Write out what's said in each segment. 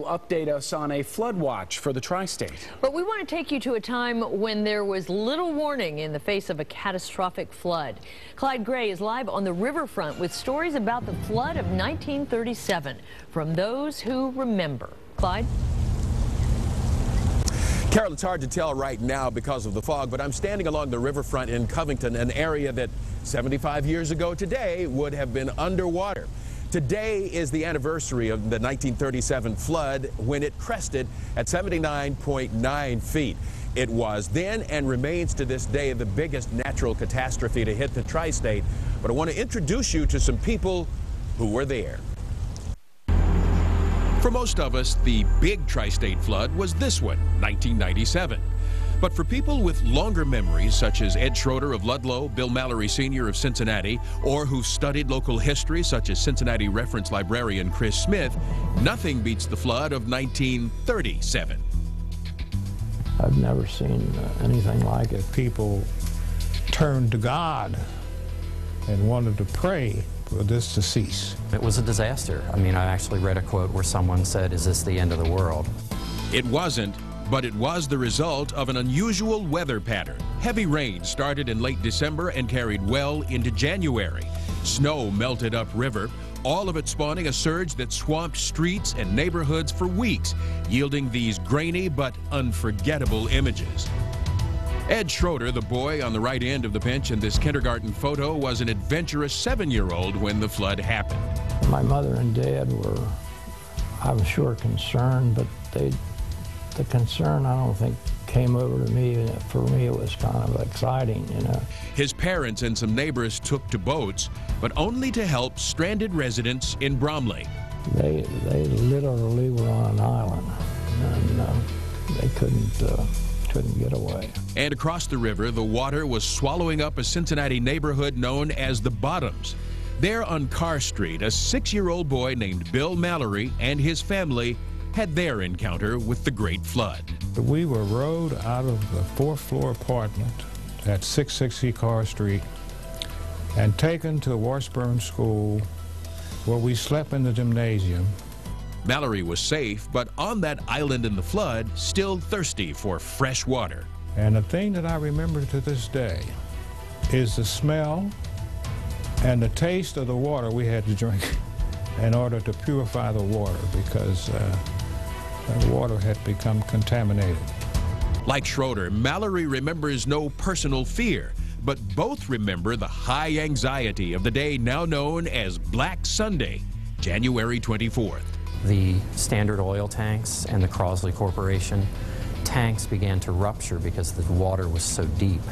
Update us on a flood watch for the tri-state. But we want to take you to a time when there was little warning in the face of a catastrophic flood. Clyde Gray is live on the riverfront with stories about the flood of 1937 from those who remember. Clyde? Carol, it's hard to tell right now because of the fog, but I'm standing along the riverfront in Covington, an area that 75 years ago today would have been underwater. Today is the anniversary of the 1937 flood when it crested at 79.9 feet. It was then and remains to this day the biggest natural catastrophe to hit the tri-state. But I want to introduce you to some people who were there. For most of us, the big tri-state flood was this one, 1997. But for people with longer memories, such as Ed Schroeder of Ludlow, Bill Mallory Sr. of Cincinnati, or who studied local history, such as Cincinnati reference librarian Chris Smith, nothing beats the flood of 1937. I've never seen anything like it. People turned to God and wanted to pray for this to cease. It was a disaster. I mean, I actually read a quote where someone said, "Is this the end of the world?" It wasn't. But it was the result of an unusual weather pattern. Heavy rain started in late December and carried well into January. Snow melted upriver, all of it spawning a surge that swamped streets and neighborhoods for weeks, yielding these grainy but unforgettable images. Ed Schroeder, the boy on the right end of the bench in this kindergarten photo, was an adventurous 7-year-old when the flood happened. My mother and dad were, I'm sure, concerned, but the concern, I don't think, came over to me. For me, it was kind of exciting, you know. His parents and some neighbors took to boats, but only to help stranded residents in Bromley. They literally were on an island, and they couldn't get away. And across the river, the water was swallowing up a Cincinnati neighborhood known as the Bottoms. There on Carr Street, a 6-year-old boy named Bill Mallory and his family had their encounter with the Great Flood. We were rowed out of the 4th-floor apartment at 660 Carr Street and taken to Washburn School, where we slept in the gymnasium. Mallory was safe, but on that island in the flood, still thirsty for fresh water. And the thing that I remember to this day is the smell and the taste of the water we had to drink in order to purify the water, because the water had become contaminated. Like Schroeder, Mallory remembers no personal fear, but both remember the high anxiety of the day now known as Black Sunday, January 24th. The Standard Oil tanks and the Crosley Corporation tanks began to rupture because the water was so deep.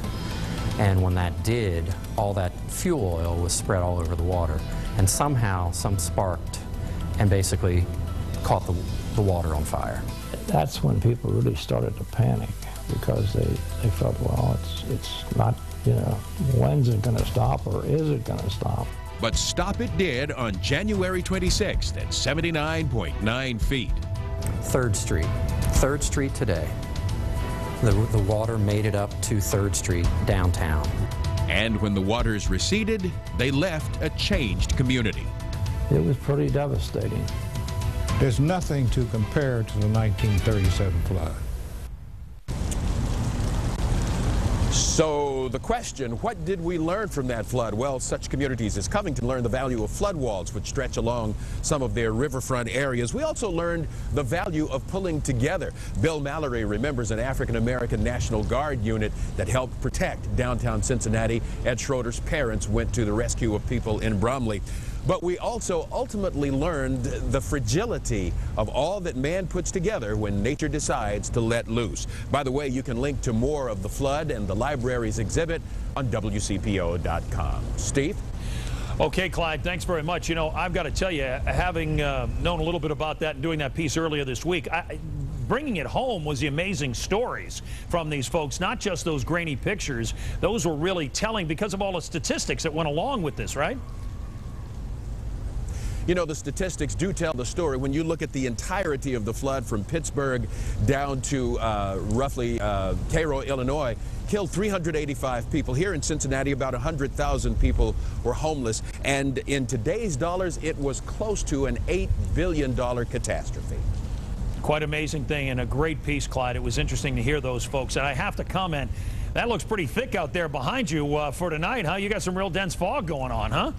And when that did, all that fuel oil was spread all over the water. And somehow, some sparked and basically caught the water on fire. That's when people really started to panic, because they felt, well, it's not, you know, when's it going to stop, or is it going to stop? But stop it did on January 26th at 79.9 feet. 3rd Street today. The water made it up to 3rd Street downtown. And when the waters receded, they left a changed community. It was pretty devastating. There's nothing to compare to the 1937 flood. So the question, what did we learn from that flood? Well, such communities as Covington learned the value of flood walls, which stretch along some of their riverfront areas. We also learned the value of pulling together. Bill Mallory remembers an African-American National Guard unit that helped protect downtown Cincinnati. Ed Schroeder's parents went to the rescue of people in Bromley. But we also ultimately learned the fragility of all that man puts together when nature decides to let loose. By the way, you can link to more of the flood and the library's exhibit on WCPO.com. Steve? Okay, Clyde, thanks very much. You know, I've got to tell you, having known a little bit about that and doing that piece earlier this week, bringing it home was the amazing stories from these folks, not just those grainy pictures. Those were really telling because of all the statistics that went along with this, right? You know, the statistics do tell the story. When you look at the entirety of the flood from Pittsburgh down to roughly Cairo, Illinois, killed 385 people. Here in Cincinnati, about 100,000 people were homeless. And in today's dollars, it was close to an $8 billion catastrophe. Quite amazing thing and a great piece, Clyde. It was interesting to hear those folks. And I have to comment, that looks pretty thick out there behind you for tonight, huh? You got some real dense fog going on, huh?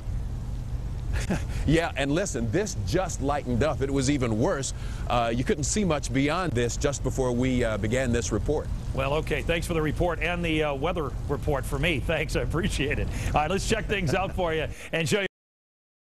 Yeah, and listen, this just lightened up. It was even worse. You couldn't see much beyond this just before we began this report. Well, okay. Thanks for the report and the weather report for me. Thanks. I appreciate it. All right, let's check things out for you and show you.